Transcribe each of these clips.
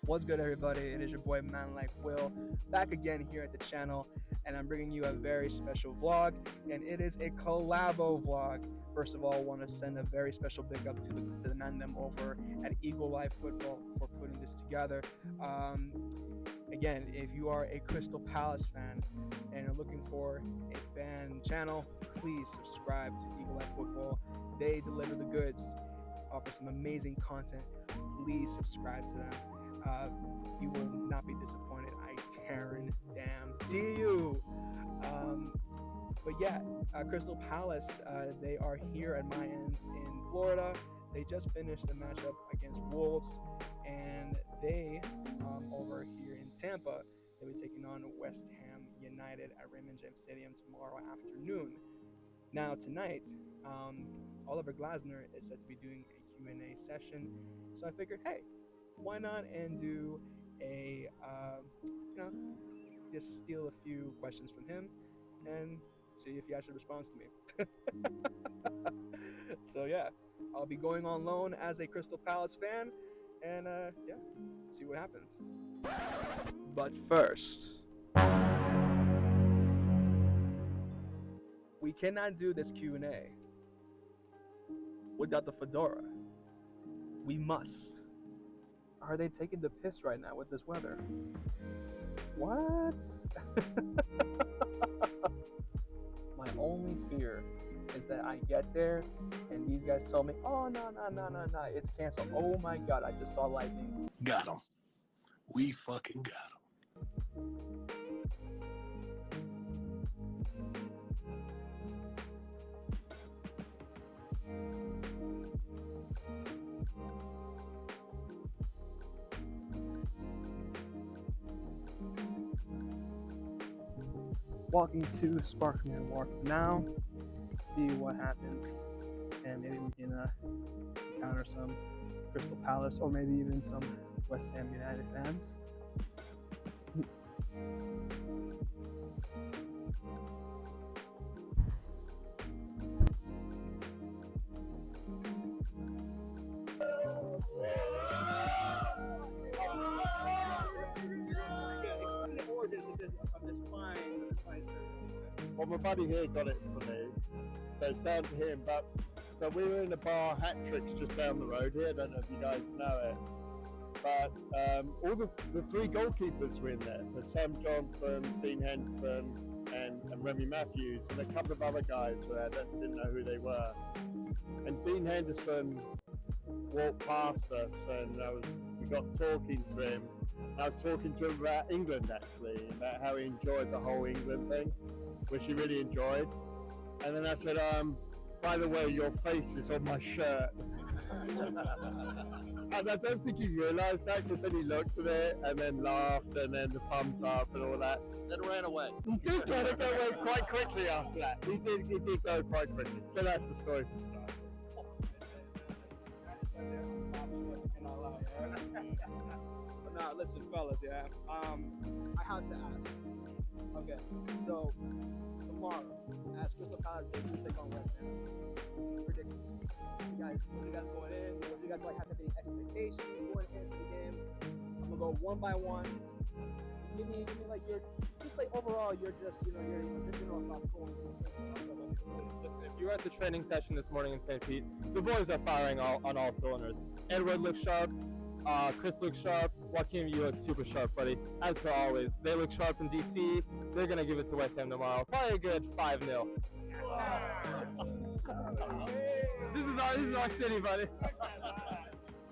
What's good, everybody? It is your boy ManlikeWILL back again here at the channel, and I'm bringing you a very special vlog, and it is a collabo vlog. First of all, I want to send a very special big up to the man them over at Eagle Life Football for putting this together. Again, if you are a Crystal Palace fan and you're looking for a fan channel, please subscribe to Eagle Life Football. They deliver the goods, offer some amazing content. Please subscribe to them. You will not be disappointed. I guarantee you. But yeah, Crystal Palace, they are here at my ends in Florida. They just finished the matchup against Wolves, and they over here in Tampa, they'll be taking on West Ham United at Raymond James Stadium tomorrow afternoon. Now tonight, Oliver Glasner is said to be doing a Q&A session, so I figured, hey, why not and do a just steal a few questions from him and see if he actually responds to me. So yeah, I'll be going on loan as a Crystal Palace fan, and yeah, see what happens. But first, we cannot do this Q&A without the fedora. We must. Are they taking the piss right now with this weather? What? My only fear is that I get there and these guys tell me, oh, no, it's canceled. Oh my God, I just saw lightning. Got him. We fucking got him. Walking to Sparkling and Walk now, see what happens, and maybe we can encounter some Crystal Palace or maybe even some West Ham United fans. Well, my buddy here got it for me, so it's down to him. But so we were in the bar Hat Tricks just down the road here. I don't know if you guys know it, but all the three goalkeepers were in there. So Sam Johnson, Dean Henderson, and Remy Matthews, and a couple of other guys were there. I didn't know who they were. And Dean Henderson walked past us, and we got talking to him. I was talking to him about England, actually, about how he enjoyed the whole England thing, which he really enjoyed. And then I said, by the way, your face is on my shirt. And I don't think he realised that, because then he looked at it and then laughed and then the thumbs up and all that. Then ran away. He did go away quite quickly after that. He did go quite quickly. So that's the story for tonight. Nah, listen, fellas, yeah. I have to ask. Okay, so tomorrow, as Crystal Palace take on West Ham, prediction. What you guys going in? What you guys like have any expectations going into the game? I'm gonna go one by one. Give me like your just like overall your just your general thoughts going into. Listen, if you were at the training session this morning in St. Pete, the boys are firing on all cylinders. Edward looks sharp. Chris looks sharp. Joaquin, you look super sharp, buddy. As per always, they look sharp in DC. They're gonna give it to West Ham tomorrow. Probably a good 5-0. This is our city, buddy.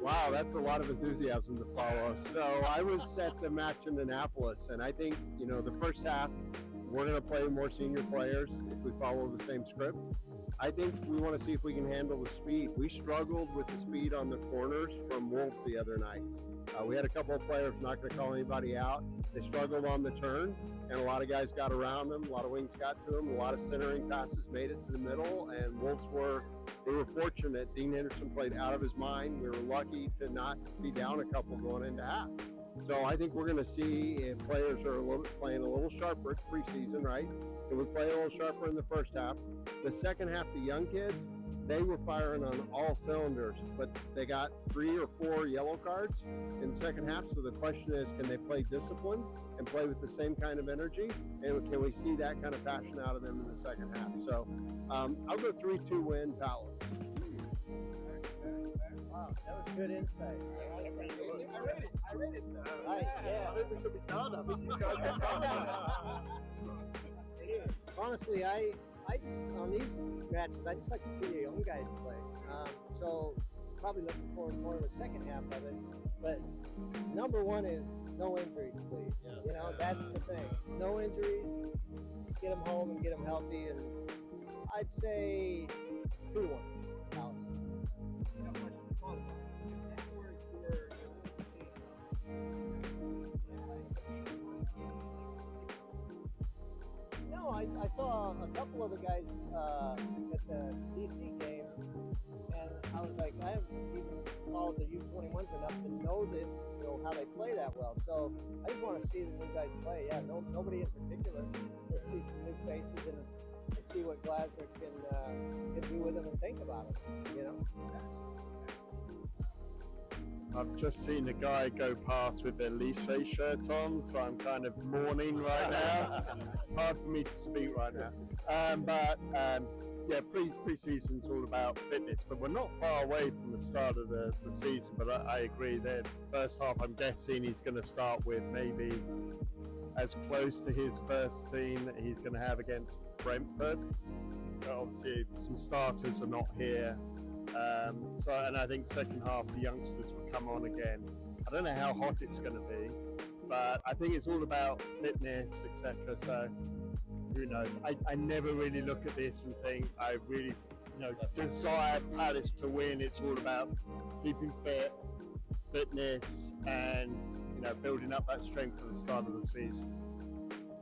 Wow, that's a lot of enthusiasm to follow. So I was at the match in Annapolis, and I think, the first half, we're going to play more senior players if we follow the same script. I think we want to see if we can handle the speed. We struggled with the speed on the corners from Wolves the other night. We had a couple of players, not going to call anybody out. They struggled on the turn, and a lot of guys got around them. A lot of wings got to them. A lot of centering passes made it to the middle, and Wolves were fortunate. Dean Henderson played out of his mind. We were lucky to not be down a couple going into half. So I think we're going to see if players are playing a little sharper. It's preseason, right? And we play a little sharper in the first half. The second half, the young kids, they were firing on all cylinders, but they got 3 or 4 yellow cards in the second half. So the question is, can they play discipline and play with the same kind of energy? And can we see that kind of passion out of them in the second half? So I'll go 3-2 win Palace. Wow, that was good insight. I read it. Right, yeah. I think we could be done. I think you guys are done. Honestly, I just, on these matches, I just like to see the young guys play. So probably looking forward more to the second half of it. But number one is no injuries, please. Yeah. You know, that's the thing. No injuries. Let's get them home and get them healthy. And I'd say 2-1. Palace. No, I saw a couple of the guys at the DC game, and I was like, I haven't even followed the U21s enough to know that, you know, how they play that well. So I just want to see the new guys play. Yeah, nobody in particular. Let's see some new faces and see what Glasner can do with them and think about it. You know. I've just seen a guy go past with their U.S.A shirt on, so I'm kind of mourning right now. It's hard for me to speak right now. Yeah, pre-season's all about fitness, but we're not far away from the start of the season. But I agree that first half, I'm guessing he's going to start with maybe as close to his first team that he's going to have against Brentford. But obviously, some starters are not here. And I think second half the youngsters will come on again. I don't know how hot it's going to be, but I think it's all about fitness, etc. So who knows? I never really look at this and think I really, desire Palace to win. It's all about keeping fit, fitness, and building up that strength for the start of the season.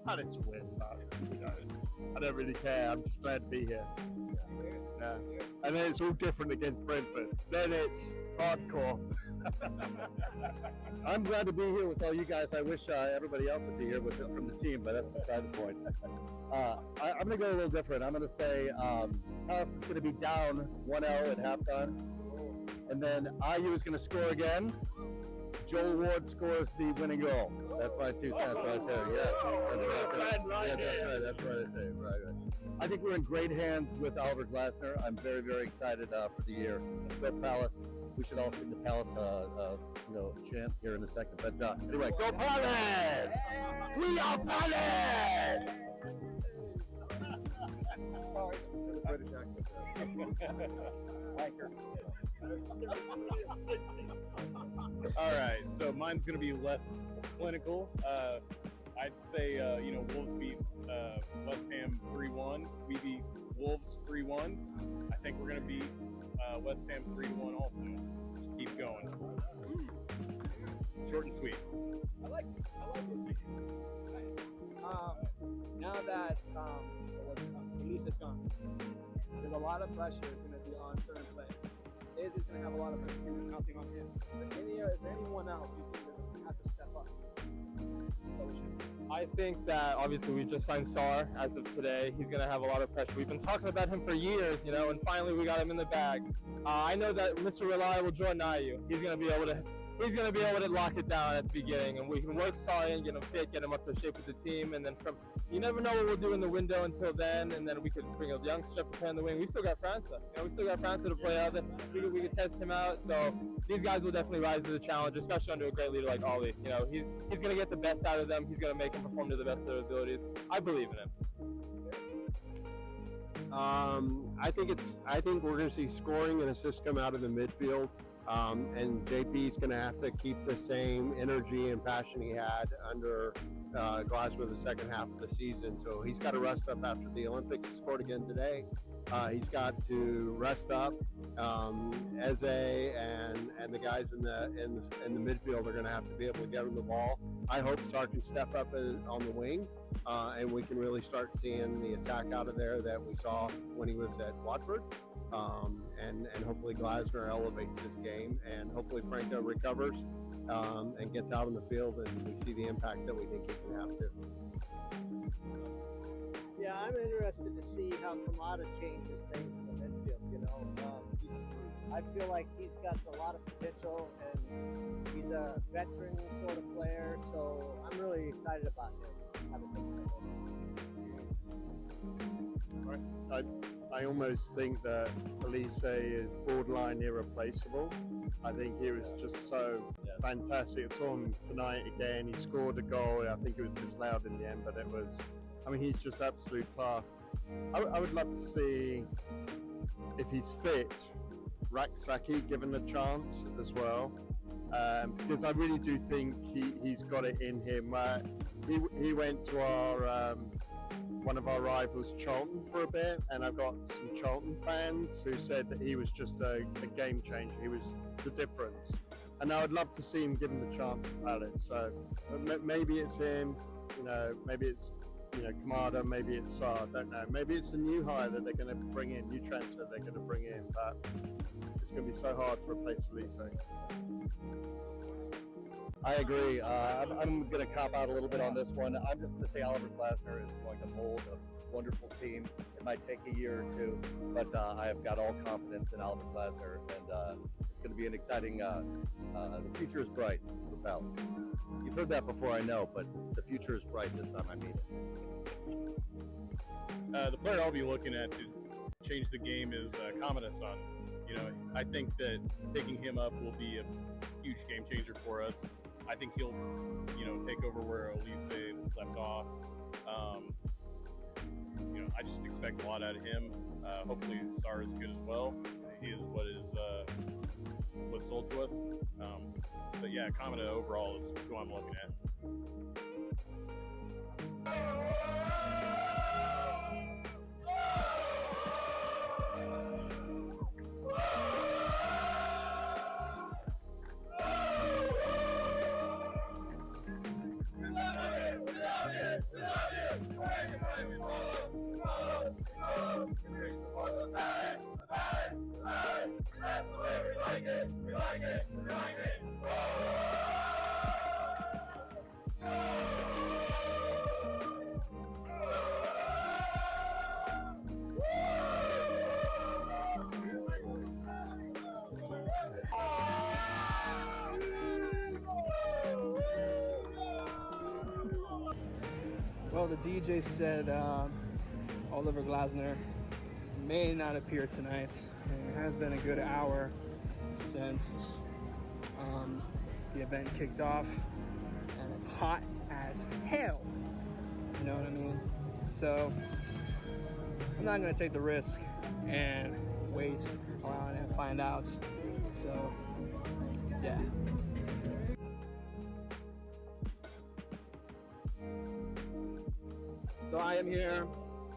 Palace will win, but who knows? I don't really care. I'm just glad to be here. Yeah. And then it's all different against Brentford. Then it's hardcore. I'm glad to be here with all you guys. I wish everybody else would be here from the team, but that's beside the point. I'm going to go a little different. I'm going to say Palace is going to be down 1-0 at halftime. And then IU is going to score again. Joel Ward scores the winning goal. That's my 2 cents right there. Yes. That's right. That's what I say. Right. I think we're in great hands with Oliver Glasner. I'm very, very excited for the year. Go Palace. We should all sing the Palace, chant here in a second. But anyway, go Palace! We are Palace! British accent. All right, so mine's going to be less clinical. I'd say, Wolves beat West Ham 3-1. We beat Wolves 3-1. I think we're going to beat West Ham 3-1 also. Just keep going. Short and sweet. I like it. Nice. Now that Elise is gone, there's a lot of pressure going to be on certain players. Is going to have a lot of pressure counting on him. But is there anyone else you think that going to have to step up? I think that obviously we just signed Sarr as of today. He's going to have a lot of pressure. We've been talking about him for years, and finally we got him in the bag. I know that Mr. Reliable Jordan Ayew, he's going to be able to lock it down at the beginning, and we can work Sarr in, get him fit, get him up to shape with the team, and then you never know what we'll do in the window until then, and then we could bring a youngster to play in the wing. We still got França. We still got França to play out there. We could test him out. So these guys will definitely rise to the challenge, especially under a great leader like Ollie. He's going to get the best out of them. He's going to make them perform to the best of their abilities. I believe in him. I think we're going to see scoring and assists come out of the midfield. And JP's going to have to keep the same energy and passion he had under Glasgow the second half of the season. So he's got to rest up after the Olympics. He scored again today. He's got to rest up. Eze and the guys in the midfield are going to have to be able to get him the ball. I hope Sarr can step up on the wing, and we can really start seeing the attack out of there that we saw when he was at Watford. And hopefully Glasner elevates his game, and hopefully Franco recovers and gets out on the field, and we see the impact that we think he can have too. Yeah, I'm interested to see how Kamada changes things in the midfield. I feel like he's got a lot of potential, and he's a veteran sort of player. So I'm really excited about him. I almost think that Elise is borderline irreplaceable. I think he was just so fantastic. I saw him tonight again. He scored a goal. I think it was disallowed in the end, but he's just absolute class. I would love to see, if he's fit, Raksaki given a chance as well. Because I really do think he's got it in him. He went to our one of our rivals, Charlton, for a bit, and I've got some Charlton fans who said that he was just a game changer. He was the difference, and I would love to see him given the chance at Palace. So maybe it's him, maybe it's Kamada, maybe it's Sarr, I don't know. Maybe it's a new hire that they're going to bring in, new transfer they're going to bring in, but it's going to be so hard to replace Elise. I agree. I'm going to cop out a little bit on this one. I'm just going to say Oliver Glasner is going to mold a wonderful team. It might take a year or two, but I have got all confidence in Oliver Glasner, and it's going to be an exciting. The future is bright for Palace. You've heard that before, I know, but the future is bright this time. I mean it. The player I'll be looking at to change the game is Kamada-san. I think that picking him up will be a huge game changer for us. I think he'll, take over where Elise left off. I just expect a lot out of him. Hopefully, Sarr is good as well. He is what was sold to us. But yeah, Kamada overall is who I'm looking at. Well, the DJ said Oliver Glasner may not appear tonight. It has been a good hour since the event kicked off, and it's hot as hell. You know what I mean? So I'm not gonna take the risk and wait around and find out. So yeah. So I am here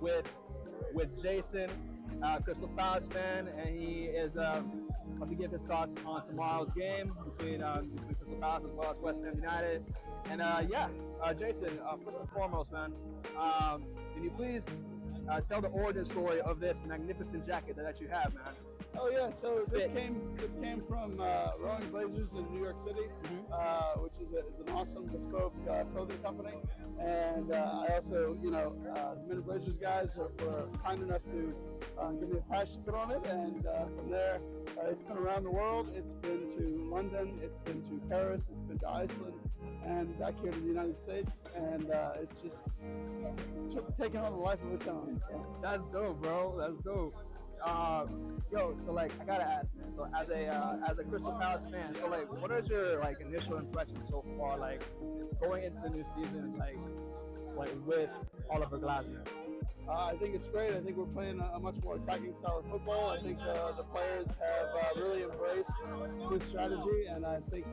with Jason, Crystal Palace fan, and he is about to give his thoughts on tomorrow's game between Crystal Palace as well as West Ham United. And Jason, first and foremost, man, can you please tell the origin story of this magnificent jacket that you have, man? Oh yeah, so this came from Rowing Blazers in New York City, which is an awesome bespoke clothing company. And I also, the Men Blazers guys were kind enough to give me a patch to put on it, and from there, it's been around the world. It's been to London, it's been to Paris, it's been to Iceland, and back here to the United States, and it's just taking on a life of its own. So. That's dope, bro. That's dope. So I gotta ask, man. So as a Crystal Palace fan, so what is your initial impressions so far, going into the new season, with Oliver Glasner? I think it's great. I think we're playing a much more attacking style of football. I think the players have really embraced his strategy, and I think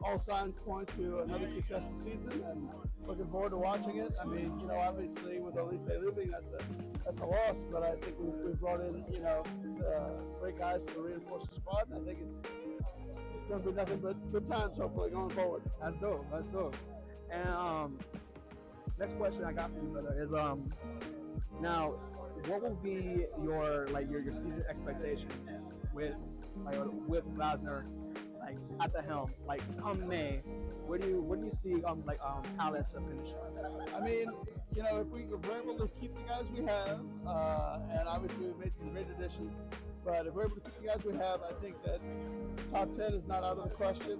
all signs point to another successful season, and looking forward to watching it. I mean, obviously with Elise leaving, that's a loss, but I think we've brought in great guys to reinforce the squad, and I think it's going to be nothing but good times hopefully going forward. That's dope. That's dope. And next question I got for you, brother, is now what will be your season expectation with Glasner like at the helm, like come May, where do you see Palace finishing? I mean, you know, if we're able to keep the guys we have, and obviously we've made some great additions, but if we're able to keep the guys we have, I think that top 10 is not out of the question.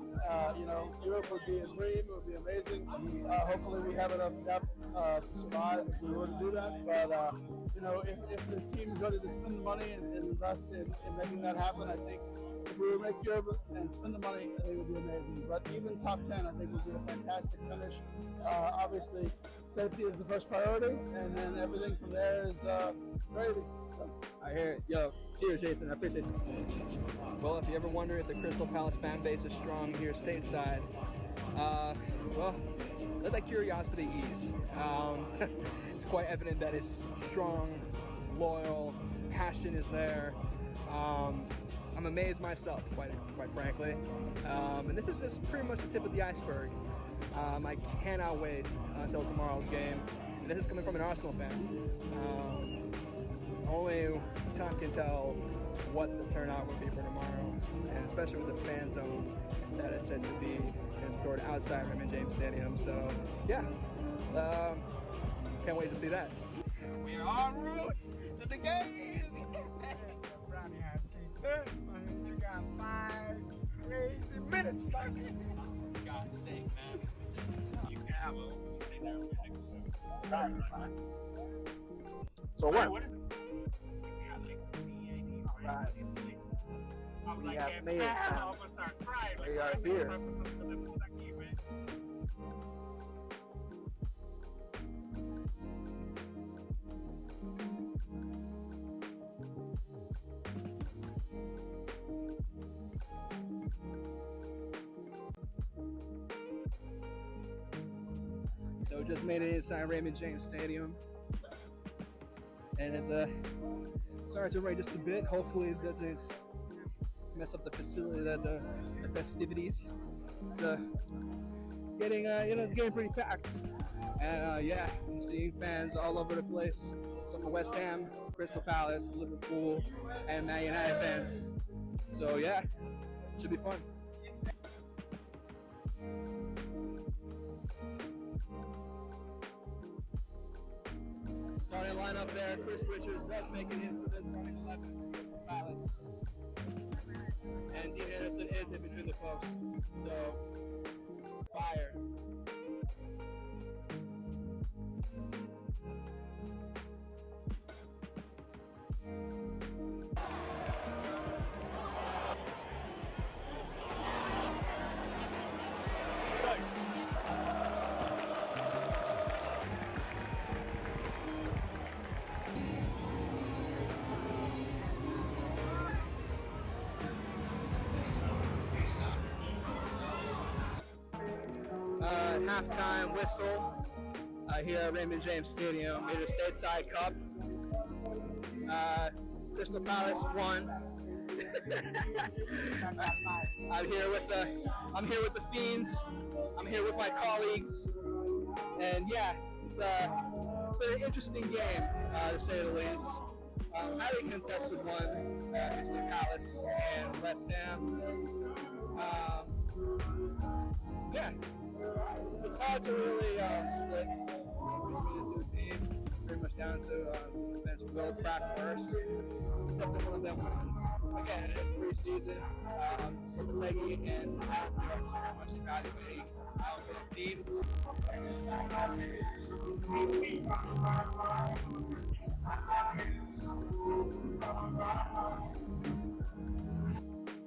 You know, Europe would be a dream. It would be amazing. Hopefully we have enough depth to survive if we were to do that. But, you know, if the team is ready to spend the money and invest in making that happen, I think if we were to make Europe and spend the money, I think it would be amazing. But even top 10, I think would be a fantastic finish. Obviously, safety is the first priority, and then everything from there is gravy. So. I hear it. Yo, cheers, Jason. I appreciate it. Well, if you ever wonder if the Crystal Palace fan base is strong here stateside, well, let that curiosity ease. It's quite evident that it's strong, it's loyal, passion is there. I'm amazed myself, quite frankly. And this is just pretty much the tip of the iceberg. I cannot wait until tomorrow's game. And this is coming from an Arsenal fan. Only time can tell what the turnout will be for tomorrow, and especially with the fan zones that is said to be stored outside Raymond James Stadium. So, yeah, can't wait to see that. We are en route to the game. Brownie has kicked in, man. You got 5 crazy minutes, buddy. For God's sake, man. You can have So what? Right. We have made it. We are here. So we just made it inside Raymond James Stadium, and it's starting to rain just a bit. Hopefully it doesn't mess up the facility, the festivities. It's getting it's getting pretty packed, and yeah, I'm seeing fans all over the place. Some of West Ham, Crystal Palace, Liverpool, and Man United fans. So yeah, should be fun. Starting lineup there, Chris Richards does make it into the starting 11 for Crystal Palace. And Dean Henderson is in between the posts. So, fire. Halftime whistle here at Raymond James Stadium. It is stateside cup. Crystal Palace won. I'm here with the Fiends. I'm here with my colleagues, and yeah, it's been an interesting game to say the least. Highly contested one between Palace and West Ham. Yeah. It's hard to really split between the two teams. It's pretty much down to whose defense will crack first. Except that one of them wins. Again, it is preseason. Lopetegui and Palace are just very much evaluating both teams.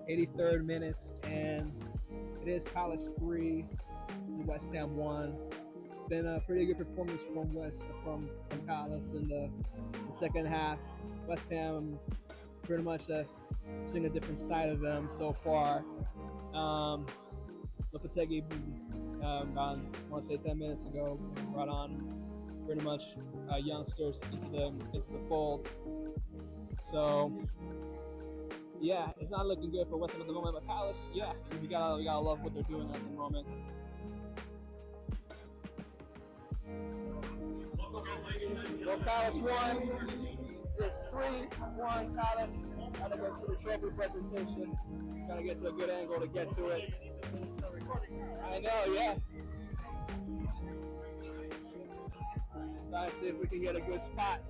83rd minutes, and it is Palace 3, West Ham 1. It's been a pretty good performance from Palace in the second half. West Ham pretty much seeing a different side of them so far. Lopetegui, I want to say 10 minutes ago, brought on pretty much youngsters into the fold. So yeah, it's not looking good for West Ham at the moment, but Palace, yeah, we gotta love what they're doing at the moment. Well, Palace won. It's 3-1 Palace. Gotta go to the trophy presentation. Trying to get to a good angle to get to it. I know, yeah. Trying to see if we can get a good spot.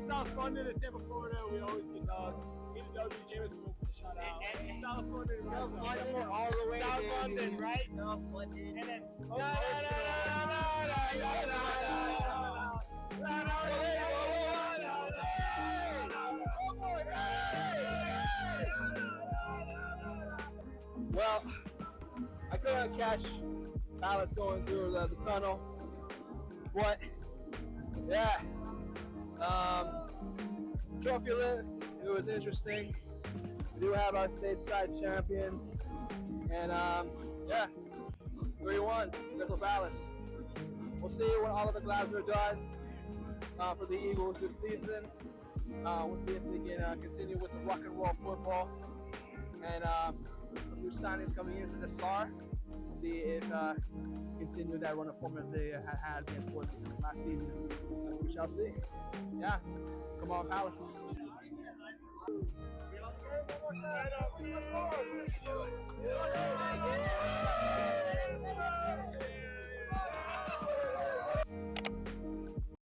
South London and Tampa, Florida, we always get dogs. EW, Jameis Winston, shout out. South London, all the way. South London, right? South London. And then. Well, I couldn't catch Palace going through the tunnel, but yeah. Trophy lift, it was interesting. We do have our stateside champions, and yeah, 3-1, Crystal Palace. We'll see what Oliver Glasner does for the Eagles this season. We'll see if they can continue with the rock and roll football, and some new signings coming into the SAR. See if continue that run of form as they had against towards the end of last season. So we shall see. Yeah, come on, Palace.